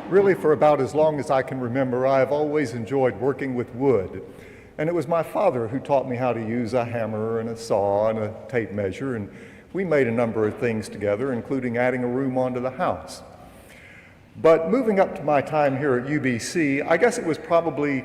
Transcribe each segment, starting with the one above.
Really, for about as long as I can remember, I have always enjoyed working with wood. And it was my father who taught me how to use a hammer and a saw and a tape measure, and we made a number of things together, including adding a room onto the house. But moving up to my time here at UBC, I guess it was probably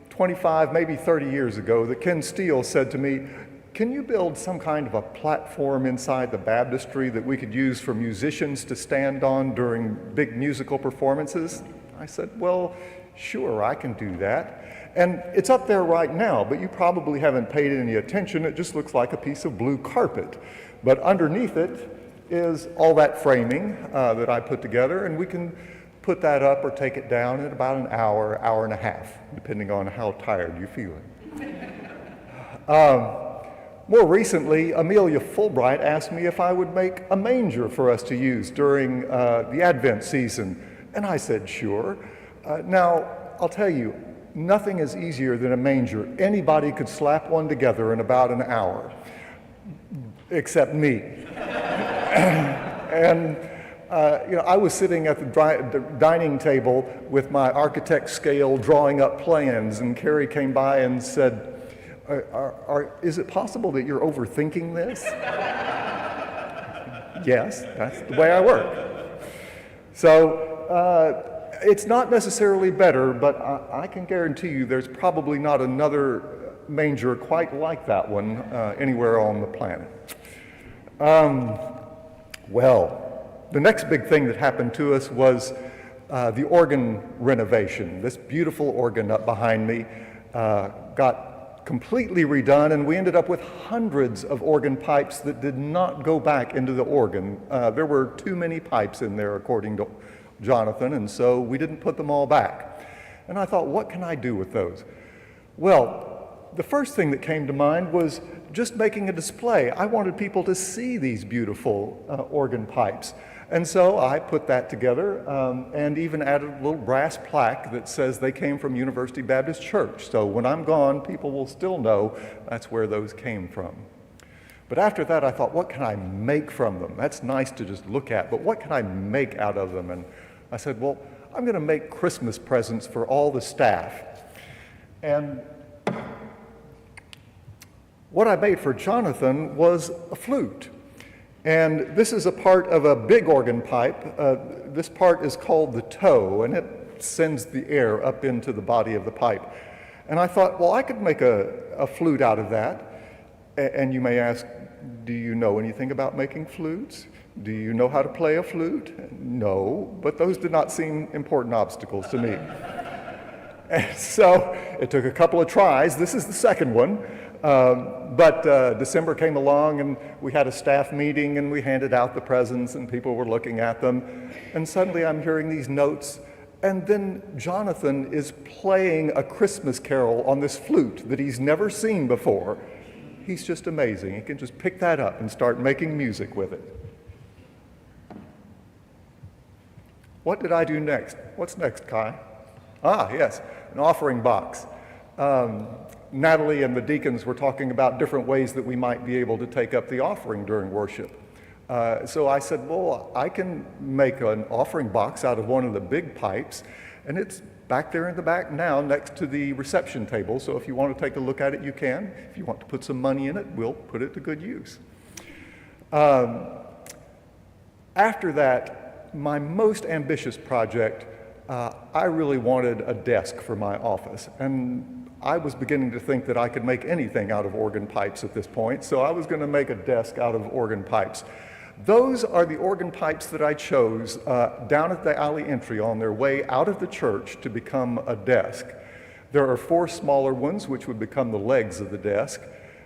25, maybe 30 years ago that Ken Steele said to me, "Can you build some kind of a platform inside the baptistry that we could use for musicians to stand on during big musical performances?" I said, "Well, sure, I can do that." And it's up there right now, but you probably haven't paid any attention. It just looks like a piece of blue carpet. But underneath it is all that framing that I put together, and we can put that up or take it down in about an hour, hour and a half, depending on how tired you're feeling. More recently, Amelia Fulbright asked me if I would make a manger for us to use during the Advent season, and I said sure. Now, I'll tell you, nothing is easier than a manger. Anybody could slap one together in about an hour, except me. And I was sitting at the dining table with my architect scale drawing up plans, and Carrie came by and said, is it possible that you're overthinking this? Yes, that's the way I work. So it's not necessarily better, but I can guarantee you there's probably not another manger quite like that one anywhere on the planet. Well, the next big thing that happened to us was the organ renovation. This beautiful organ up behind me got completely redone, and we ended up with hundreds of organ pipes that did not go back into the organ. There were too many pipes in there, according to Jonathan, and so we didn't put them all back. And I thought, what can I do with those? Well, the first thing that came to mind was just making a display. I wanted people to see these beautiful organ pipes. And so I put that together and even added a little brass plaque that says they came from University Baptist Church. So when I'm gone, people will still know that's where those came from. But after that, I thought, what can I make from them? That's nice to just look at, but what can I make out of them? And I said, well, I'm going to make Christmas presents for all the staff. And what I made for Jonathan was a flute. And this is a part of a big organ pipe. This part is called the toe, and it sends the air up into the body of the pipe. And I thought, well, I could make a flute out of that. And you may ask, do you know anything about making flutes? Do you know how to play a flute? No, but those did not seem important obstacles to me. And so it took a couple of tries. This is the second one. But December came along, and we had a staff meeting, and we handed out the presents, and people were looking at them. And suddenly I'm hearing these notes, and then Jonathan is playing a Christmas carol on this flute that he's never seen before. He's just amazing. He can just pick that up and start making music with it. What did I do next? What's next, Kai? Ah, yes, an offering box. Natalie and the deacons were talking about different ways that we might be able to take up the offering during worship. So I said, well, I can make an offering box out of one of the big pipes, and it's back there in the back now next to the reception table, so if you want to take a look at it, you can. If you want to put some money in it, we'll put it to good use. After that, my most ambitious project, I really wanted a desk for my office, and I was beginning to think that I could make anything out of organ pipes at this point, so I was going to make a desk out of organ pipes. Those are the organ pipes that I chose down at the alley entry on their way out of the church to become a desk. There are 4 smaller ones, which would become the legs of the desk,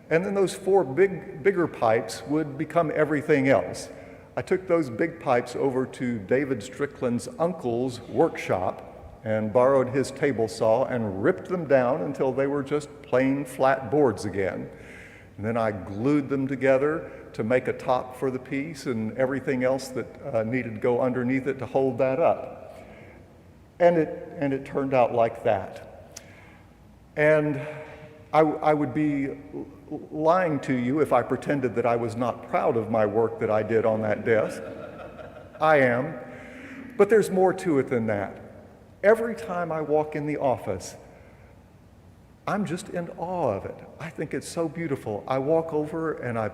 and then those 4 bigger pipes would become everything else. I took those big pipes over to David Strickland's uncle's workshop and borrowed his table saw and ripped them down until they were just plain flat boards again. And then I glued them together to make a top for the piece and everything else that needed to go underneath it to hold that up. And it turned out like that. And I would be lying to you if I pretended that I was not proud of my work that I did on that desk. I am. But there's more to it than that. every time I walk in the office, I'm just in awe of it. I think it's so beautiful. I walk over and I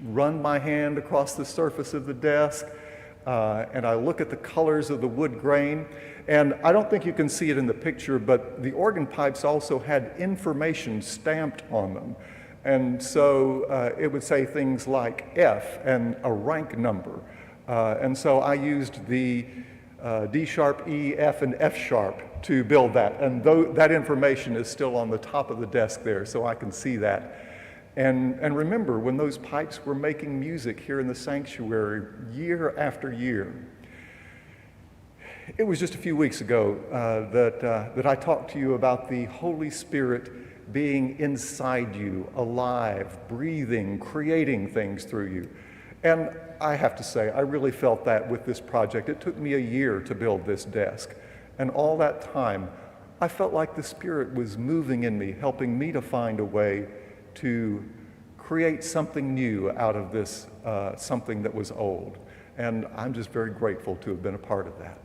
run my hand across the surface of the desk, and I look at the colors of the wood grain. And I don't think you can see it in the picture, but the organ pipes also had information stamped on them. And so it would say things like F and a rank number. And so I used the D sharp, E, F, and F sharp to build that. And that information is still on the top of the desk there, so I can see that. And remember, when those pipes were making music here in the sanctuary year after year. It was just a few weeks ago that I talked to you about the Holy Spirit being inside you, alive, breathing, creating things through you. And I have to say, I really felt that with this project. It took me a year to build this desk. And all that time, I felt like the Spirit was moving in me, helping me to find a way to create something new out of this something that was old. And I'm just very grateful to have been a part of that.